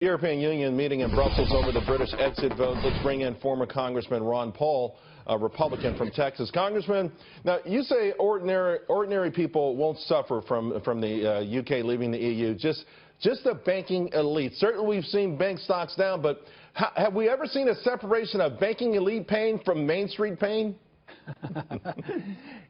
European Union meeting in Brussels over the British exit vote. Let's bring in former Congressman Ron Paul, a Republican from Texas. Congressman, now you say ordinary people won't suffer from the UK leaving the EU, just the banking elite. Certainly we've seen bank stocks down, but have we ever seen a separation of banking elite pain from Main Street pain?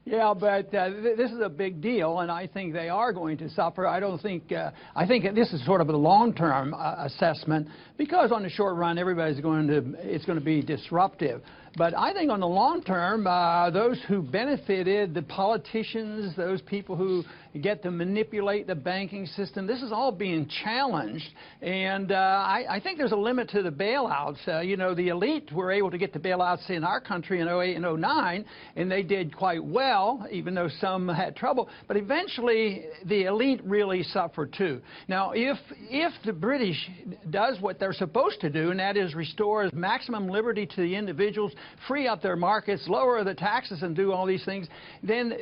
Yeah, but this is a big deal, and I think they are going to suffer. I think this is sort of a long-term assessment, because on the short run, it's going to be disruptive. But I think on the long term, those who benefited, the politicians, those people who get to manipulate the banking system, this is all being challenged. And I think there's a limit to the bailouts. You know, the elite were able to get the bailouts in our country in 08 and 09, and they did quite well, even though some had trouble. But eventually, the elite really suffered too. Now, if the British does what they're supposed to do, and that is restore maximum liberty to the individuals, free up their markets, lower the taxes, and do all these things, then,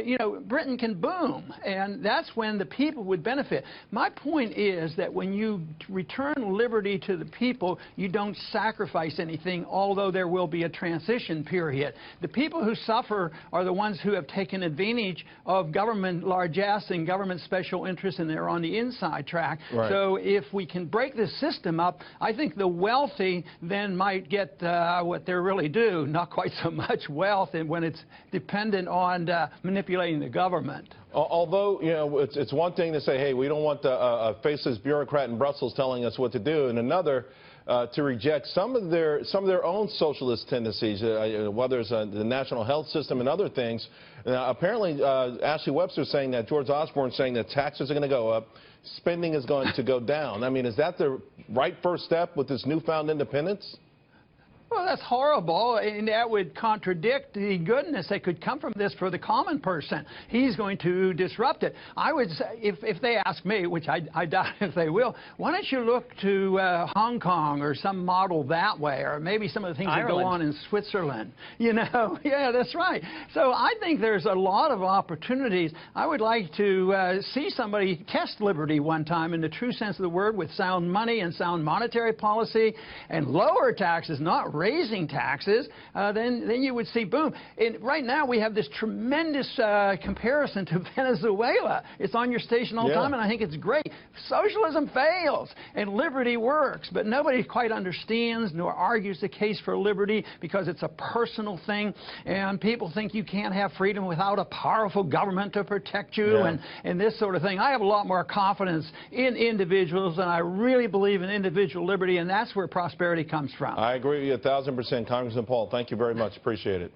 you know, Britain can boom. And that's when the people would benefit. My point is that when you return liberty to the people, you don't sacrifice anything, although there will be a transition period. The people who suffer are the ones who have taken advantage of government largesse and government special interests, and they're on the inside track. Right. So if we can break this system up, I think the wealthy then might get what they're really due, not quite so much wealth, and when it's dependent on manipulating the government. Although, you know, it's one thing to say, hey, we don't want a faceless bureaucrat in Brussels telling us what to do, and another to reject some of their own socialist tendencies, whether it's the national health system and other things. Apparently, Ashley Webster's saying that, George Osborne's saying that taxes are going to go up, spending is going to go down. I mean, is that the right first step with this newfound independence? Well, that's horrible, and that would contradict the goodness that could come from this for the common person. He's going to disrupt it. I would say, if they ask me, which I doubt if they will, why don't you look to Hong Kong or some model that way, or maybe some of the things that go on in Switzerland. You know, yeah, that's right. So I think there's a lot of opportunities. I would like to see somebody test liberty one time in the true sense of the word, with sound money and sound monetary policy and lower taxes, not raising taxes, then you would see boom. And right now we have this tremendous comparison to Venezuela. It's on your station all the time, and I think it's great. Socialism fails and liberty works, but nobody quite understands nor argues the case for liberty, because it's a personal thing, and people think you can't have freedom without a powerful government to protect you, and this sort of thing. I have a lot more confidence in individuals, and I really believe in individual liberty, and that's where prosperity comes from. I agree with you 1,000%. Congressman Paul, thank you very much. Appreciate it.